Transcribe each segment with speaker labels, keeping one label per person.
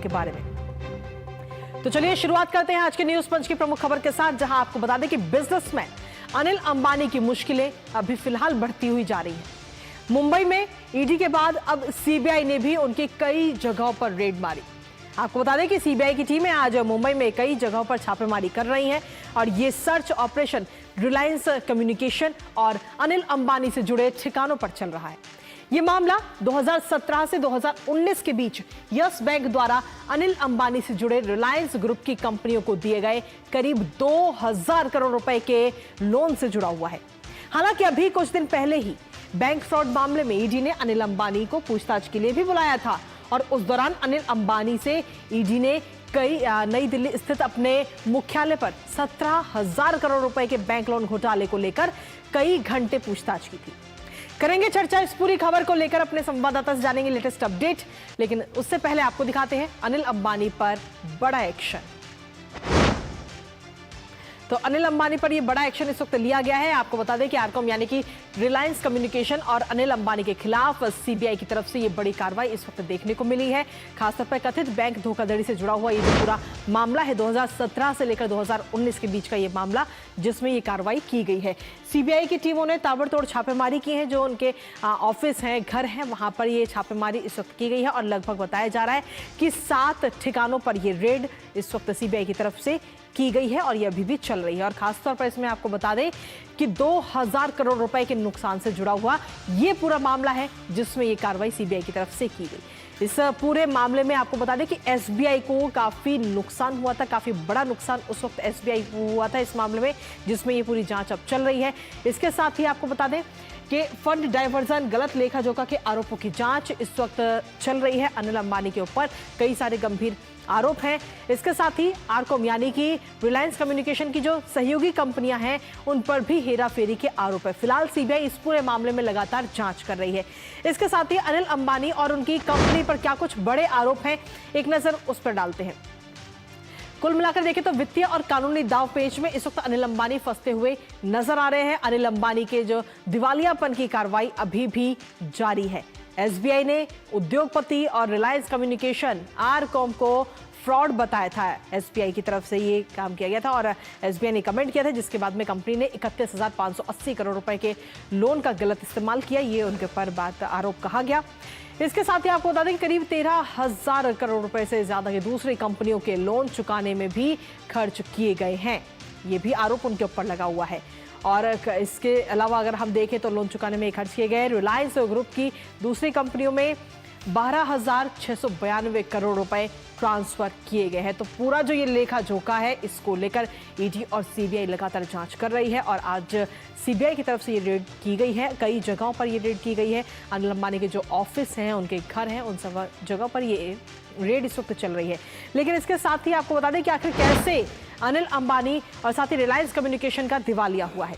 Speaker 1: के बारे में। तो चलिए शुरुआत करते हैं आज के न्यूज पंच की प्रमुख खबर के साथ, जहां आपको बता दें कि बिजनेसमैन अनिल अंबानी की मुश्किलें अभी फिलहाल बढ़ती हुई जा रही हैं। मुंबई में ईडी के बाद अब सीबीआई ने भी उनकी कई जगहों पर रेड मारी। आपको बता दें कि सीबीआई की टीमें आज मुंबई में कई जगहों पर छापेमारी कर रही हैं और ये सर्च ऑपरेशन रिलायंस कम्युनिकेशन और अनिल अंबानी से जुड़े ठिकानों पर चल रहा है। ये मामला 2017 से 2019 के बीच यस बैंक द्वारा अनिल अंबानी से जुड़े रिलायंस ग्रुप की कंपनियों को दिए गए करीब 2000 करोड़ रुपए के लोन से जुड़ा हुआ है। हालांकि अभी कुछ दिन पहले ही बैंक फ्रॉड मामले में ईडी ने अनिल अंबानी को पूछताछ के लिए भी बुलाया था और उस दौरान अनिल अंबानी से ईडी ने नई दिल्ली स्थित अपने मुख्यालय पर 17,000 करोड़ रुपए के बैंक लोन घोटाले को लेकर कई घंटे पूछताछ की थी। करेंगे चर्चा इस पूरी खबर को लेकर, अपने संवाददाता से जानेंगे लेटेस्ट अपडेट, लेकिन उससे पहले आपको दिखाते हैं अनिल अंबानी पर बड़ा एक्शन। तो अनिल अंबानी पर यह बड़ा एक्शन इस वक्त लिया गया है। आपको बता दें कि आरकॉम यानी कि रिलायंस कम्युनिकेशन और अनिल अंबानी के खिलाफ सीबीआई की तरफ से ये बड़ी कार्रवाई इस वक्त देखने को मिली है। खासतौर पर कथित बैंक धोखाधड़ी से जुड़ा हुआ ये जो पूरा मामला है 2017 से लेकर 2019 के बीच का ये मामला, जिसमें ये कार्रवाई की गई है। सीबीआई की टीमों ने ताबड़तोड़ छापेमारी की है, जो उनके ऑफिस हैं, घर हैं, वहां पर ये छापेमारी इस वक्त की गई है और लगभग बताया जा रहा है कि 7 ठिकानों पर ये रेड इस वक्त सीबीआई की तरफ से की गई है और ये अभी भी चल रही है। और खासतौर पर इसमें आपको बता दें कि 2000 करोड़ रुपए के नुकसान से जुड़ा हुआ ये पूरा मामला है, जिसमें ये कार्रवाई सीबीआई की तरफ से की गई। इस पूरे मामले में आपको बता दें कि एसबीआई को काफी नुकसान हुआ था, काफी बड़ा नुकसान उस वक्त एसबीआई को हुआ था इस मामले में, जिसमें ये पूरी जांच अब चल रही है। इसके साथ ही आपको बता दें कि फंड डाइवर्जन, गलत लेखा जोखा के आरोपों की जांच इस वक्त चल रही है। अनिल अंबानी के ऊपर कई सारे गंभीर आरोप हैं। इसके साथ ही आरकॉम यानी कि रिलायंस कम्युनिकेशन की जो सहयोगी कंपनियां हैं, उन पर भी हेराफेरी के आरोप है। फिलहाल सीबीआई इस पूरे मामले में लगातार जांच कर रही है। इसके साथ ही अनिल अंबानी और उनकी कंपनी पर क्या कुछ बड़े आरोप हैं, एक नजर उस पर डालते हैं। कुल मिलाकर देखें तो वित्तीय और कानूनी दावपेच में इस वक्त अनिल अंबानी फंसते हुए नजर आ रहे हैं। अनिल अंबानी के जो दिवालियापन की कार्रवाई अभी भी जारी है। एसबीआई ने उद्योगपति और रिलायंस कम्युनिकेशन आरकॉम को फ्रॉड बताया था। एसबीआई की तरफ से ये काम किया गया था और एसबीआई ने कमेंट किया था, जिसके बाद में कंपनी ने 31,580 करोड़ रुपए के लोन का गलत इस्तेमाल किया, ये उनके ऊपर बात आरोप कहा गया। इसके साथ ही आपको बता दें कि करीब 13,000 करोड़ रुपए से ज्यादा की दूसरी कंपनियों के लोन चुकाने में भी खर्च किए गए हैं, ये भी आरोप उनके ऊपर लगा हुआ है। और इसके अलावा अगर हम देखें तो लोन चुकाने में खर्च किए गए रिलायंस ग्रुप की दूसरी कंपनियों में 12,692 करोड़ रुपए ट्रांसफर किए गए हैं। तो पूरा जो ये लेखा जोखा है, इसको लेकर ईडी और सीबीआई लगातार जांच कर रही है और आज सीबीआई की तरफ से ये रेड की गई है। कई जगहों पर ये रेड की गई है। अनिल अंबानी के जो ऑफिस हैं, उनके घर हैं, उन सब जगहों पर ये रेड इस वक्त चल रही है। लेकिन इसके साथ ही आपको बता दें कि आखिर कैसे अनिल अंबानी और साथ ही रिलायंस कम्युनिकेशन का दिवालिया हुआ है।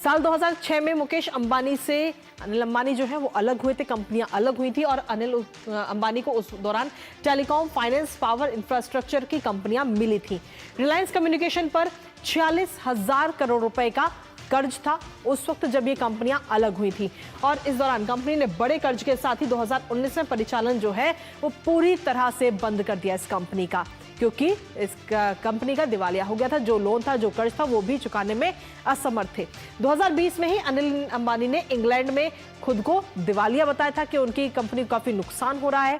Speaker 1: साल 2006 में मुकेश अंबानी से अनिल अंबानी जो है वो अलग हुए थे, कंपनियां अलग हुई थी और अनिल अंबानी को उस दौरान टेलीकॉम, फाइनेंस, पावर, इंफ्रास्ट्रक्चर की कंपनियां मिली थी। रिलायंस कम्युनिकेशन पर 46,000 करोड़ रुपए का कर्ज था उस वक्त जब ये कंपनियां अलग हुई थी और इस दौरान कंपनी ने बड़े कर्ज के साथ ही 2019 में परिचालन जो है वो पूरी तरह से बंद कर दिया इस कंपनी का, क्योंकि इस कंपनी का दिवालिया हो गया था। जो लोन था, जो कर्ज था, वो भी चुकाने में असमर्थ थे। 2020 में ही अनिल अंबानी ने इंग्लैंड में खुद को दिवालिया बताया था कि उनकी कंपनी को काफी नुकसान हो रहा है।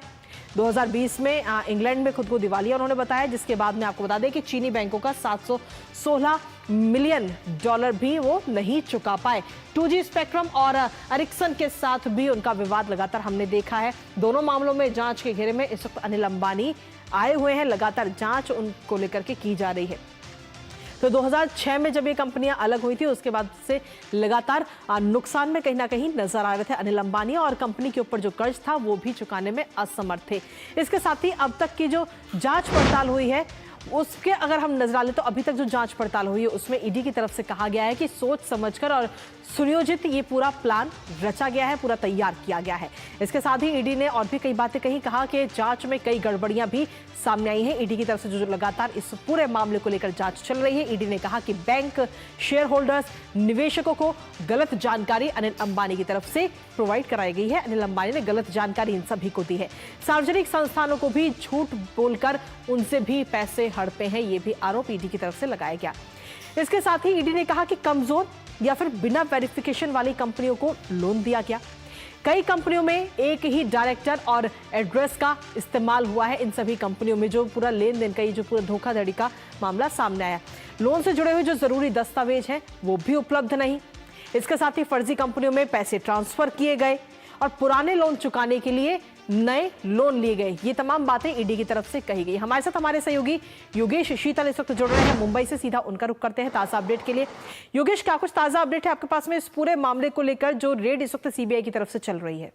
Speaker 1: 2020 में इंग्लैंड में खुद को दिवालिया उन्होंने बताया, जिसके बाद में आपको बता दें कि चीनी बैंकों का 716 मिलियन डॉलर भी वो नहीं चुका पाए। 2G स्पेक्ट्रम और एरिक्सन के साथ भी उनका विवाद लगातार हमने देखा है। दोनों मामलों में जांच के घेरे में इस वक्त अनिल अंबानी आए हुए हैं। लगातार जांच उनको लेकर के की जा रही है। तो 2006 में जब ये कंपनियां अलग हुई थी, उसके बाद से लगातार नुकसान में कहीं ना कहीं नजर आ रहे थे अनिल अंबानी और कंपनी के ऊपर जो कर्ज था वो भी चुकाने में असमर्थ थे। इसके साथ ही अब तक की जो जांच पड़ताल हुई है उसके अगर हम नजर डालें तो अभी तक जो जांच पड़ताल हुई है उसमें ईडी की तरफ से कहा गया है कि सोच समझकर और सुनियोजित ये पूरा प्लान रचा गया है, पूरा तैयार किया गया है। इसके साथ ही ईडी ने और भी कई बातें कही, कहा कि जांच में कई गड़बड़ियां भी सामने आई हैं। ईडी की तरफ से जो लगातार इस पूरे मामले को लेकर जांच चल रही है। ईडी ने कहा कि बैंक, शेयर होल्डर्स, निवेशकों को गलत जानकारी अनिल अंबानी की तरफ से प्रोवाइड कराई गई है। अनिल अंबानी ने गलत जानकारी इन सभी को दी है। सार्वजनिक संस्थानों को भी झूठ बोलकर उनसे भी पैसे हड़पे हैं, ये भी आरोप ईडी की तरफ से लगाया गया। इसके साथ ही ईडी ने कहा कि कमजोर या फिर बिना वेरिफिकेशन वाली कंपनियों को लोन दिया गया। कई कंपनियों में एक ही डायरेक्टर और एड्रेस का इस्तेमाल हुआ है। इन सभी कंपनियों में जो पूरा लेन देन का, ये जो पूरा धोखाधड़ी का मामला सामने आया, लोन से जुड़े हुए जो जरूरी दस्तावेज हैं वो भी उपलब्ध नहीं। इसके साथ ही फर्जी कंपनियों में पैसे ट्रांसफर किए गए और पुराने लोन चुकाने के लिए नए लोन लिए गए। ये तमाम बातें ईडी की तरफ से कही गई। हमारे साथ हमारे सहयोगी योगेश शीतल इस वक्त जुड़ रहे हैं मुंबई से, सीधा उनका रुख करते हैं ताजा अपडेट के लिए। योगेश, क्या कुछ ताजा अपडेट है आपके पास में इस पूरे मामले को लेकर जो रेड इस वक्त सीबीआई की तरफ से चल रही है?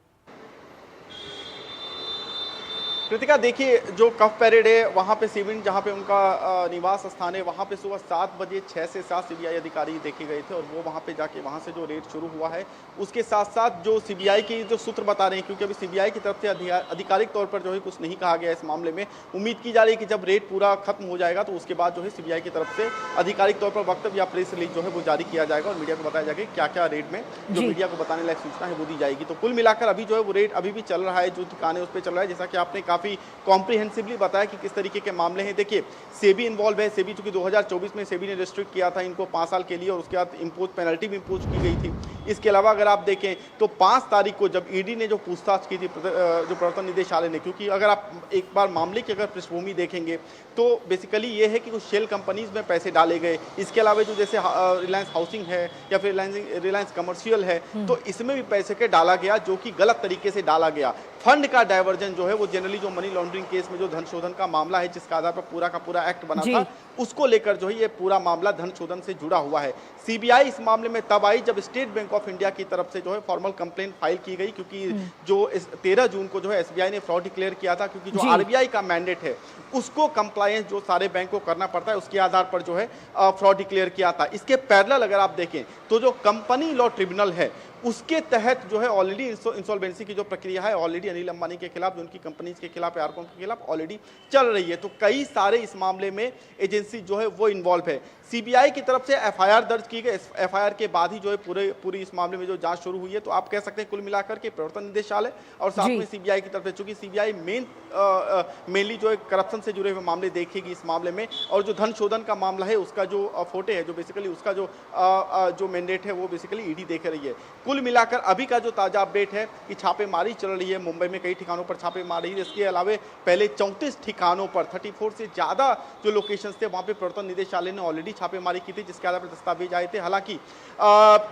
Speaker 2: कृतिका, देखिए, जो कफ पैरेड है वहाँ पे सिविन, जहाँ पे उनका निवास स्थान है, वहाँ पे सुबह 7 बजे 6 से 7 सीबीआई अधिकारी देखे गए थे और वो वहाँ पे जाके वहाँ से जो रेड शुरू हुआ है उसके साथ साथ जो सीबीआई की जो सूत्र बता रहे हैं, क्योंकि अभी सीबीआई की तरफ से आधिकारिक तौर पर जो है कुछ नहीं कहा गया इस मामले में। उम्मीद की जा रही है कि जब रेड पूरा खत्म हो जाएगा तो उसके बाद जो है सीबीआई की तरफ से आधिकारिक तौर पर वक्तव्य या प्रेस रिलीज जो है वो जारी किया जाएगा और मीडिया को बताया जाएगा क्या क्या रेड में जो मीडिया को बताने लायक सूचना है वो दी जाएगी। तो कुल मिलाकर अभी जो है वो रेड अभी भी चल रहा है, जो ठिकाने उस पर चल रहा है, जैसा कि आपने काफी कॉम्प्रिहेंसिवली बताया कि किस तरीके के मामले हैं। देखिए, सेबी इन्वॉल्व है। सेबी चूंकि 2024 में सेबी ने रिस्ट्रिक्ट किया था इनको 5 साल के लिए और उसके बाद इम्पोज पेनल्टी भी इम्पोज की गई थी। इसके अलावा अगर आप देखें तो 5 तारीख को जब ईडी ने जो पूछताछ की थी जो प्रवर्तन निदेशालय ने, क्योंकि अगर आप एक बार मामले की अगर पृष्ठभूमि देखेंगे तो बेसिकली ये है कि कुछ शेल कंपनीज में पैसे डाले गए। इसके अलावा जो जैसे रिलायंस हाउसिंग है या फिर रिलायंस कमर्शियल है, तो इसमें भी पैसे के डाला गया जो कि गलत तरीके से डाला गया। फंड का डायवर्जन जो है वो जनरली जो मनी लॉन्ड्रिंग केस में जो धन शोधन का मामला है जिसका आधार पर पूरा का पूरा एक्ट बना था, उसको लेकर जो है ये पूरा मामला धन शोधन से जुड़ा हुआ है। सीबीआई इस मामले में तब आई जब स्टेट बैंक ऑफ इंडिया की तरफ से जो है फॉर्मल कंप्लेंट फाइल की गई, क्योंकि जो 13 जून को जो है एसबीआई ने फ्रॉड डिक्लेयर किया था, क्योंकि जो आरबीआई का मैंडेट है उसको कंप्लायंस जो सारे बैंक को करना पड़ता है उसके आधार पर जो है फ्रॉड डिक्लेयर किया था। इसके पैरेलल अगर आप देखें तो जो कंपनी लॉ ट्रिब्यूनल है उसके तहत जो है ऑलरेडी इंसॉल्वेंसी की जो प्रक्रिया है ऑलरेडी अनिल अंबानी के खिलाफ, जो उनकी कंपनीज के खिलाफ, आरकॉम के खिलाफ ऑलरेडी चल रही है। तो कई सारे इस मामले में एजेंसी जो है वो इन्वॉल्व है। सीबीआई की तरफ से एफआईआर दर्ज की गई। एफआईआर के बाद ही जो है पूरी इस मामले में जो जांच शुरू हुई है। तो आप कह सकते हैं कुल मिलाकर के प्रवर्तन निदेशालय और साथ में सीबीआई की तरफ से, चूंकि सीबीआई मेनली जो है करप्शन से जुड़े हुए मामले देखेगी इस मामले में, और जो धन शोधन का मामला है उसका जो फोटे है, जो बेसिकली उसका जो मैंडेट है वो बेसिकली ईडी देख रही है। कुल मिलाकर अभी का जो ताजा अपडेट है कि छापेमारी चल रही है मुंबई में, कई ठिकानों पर छापेमारी है। इसके अलावा पहले 34 ठिकानों पर 34 से ज्यादा जो लोकेशंस थे वहां पे प्रवर्तन निदेशालय ने ऑलरेडी छापेमारी की थी, जिसके आधार पर दस्तावेज आए थे। हालांकि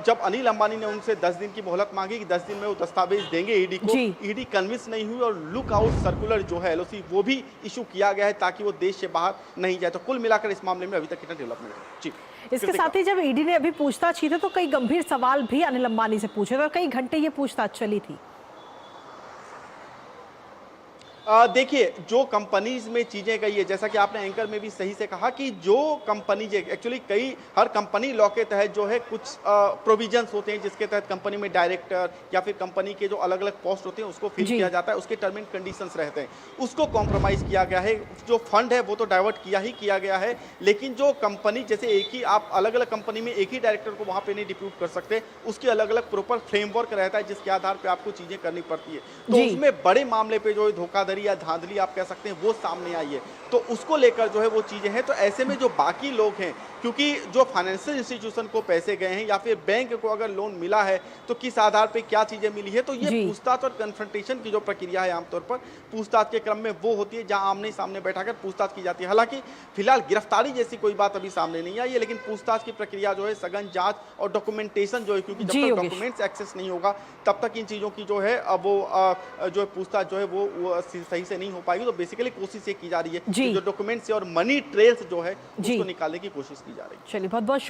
Speaker 2: जब अनिल अंबानी ने उनसे 10 दिन की मोहलत मांगी कि 10 दिन में वो दस्तावेज देंगे ईडी को, ईडी कन्विंस नहीं हुई और लुक आउट सर्कुलर जो है एलओसी वो भी इशू किया गया है ताकि वो देश से बाहर नहीं जाए। तो कुल मिलाकर इस मामले में अभी तक कितना डेवलपमेंट है जी।
Speaker 1: इसके साथ ही जब ईडी ने अभी पूछताछ की थी तो कई गंभीर सवाल भी अनिल अंबानी से पूछे थे और कई घंटे ये पूछताछ चली थी।
Speaker 2: देखिए, जो कंपनीज में चीजें गई है, जैसा कि आपने एंकर में भी सही से कहा कि जो कंपनीज एक्चुअली हर कंपनी लॉ के तहत जो है कुछ प्रोविजंस होते हैं जिसके तहत कंपनी में डायरेक्टर या फिर कंपनी के जो अलग अलग पोस्ट होते हैं उसको फिल किया जाता है, उसके टर्म एंड कंडीशंस रहते हैं, उसको कॉम्प्रोमाइज किया गया है। जो फंड है वो तो डाइवर्ट किया गया है, लेकिन जो कंपनी जैसे एक ही आप अलग अलग कंपनी में एक ही डायरेक्टर को वहां पे नहीं डिप्यूट कर सकते, उसके अलग अलग प्रॉपर फ्रेमवर्क रहता है जिसके आधार पर आपको चीजें करनी पड़ती है। तो उसमें बड़े मामले पे जो धोखाधड़ी या धांधली आप कह सकते हैं वो सामने आई है, तो उसको लेकर जो है वो चीजें हैं। तो ऐसे में जो बाकी लोग हैं, क्योंकि जो फाइनेंशियल इंस्टीट्यूशन को पैसे गए हैं या फिर बैंक को अगर लोन मिला है तो किस आधार पे क्या चीजें मिली है, तो ये पूछताछ और कन्फ्रंटेशन की जो प्रक्रिया है आमतौर पर पूछताछ के क्रम में वो होती है जहां आमने सामने बैठाकर पूछताछ की जाती है। हालांकि फिलहाल गिरफ्तारी जैसी कोई बात अभी सामने नहीं आई है, लेकिन पूछताछ की प्रक्रिया जो है सघन जांच और डॉक्यूमेंटेशन जो है, क्योंकि जब तक डॉक्यूमेंट्स एक्सेस नहीं होगा तब तक इन चीजों की जो है वो जो पूछताछ जो है वो सही से नहीं हो पाएगी। तो बेसिकली कोशिश ये की जा रही है कि जो डॉक्यूमेंट्स और मनी ट्रेल्स जो है उसको निकालने की कोशिश की जा रही है।
Speaker 1: चलिए, बहुत बहुत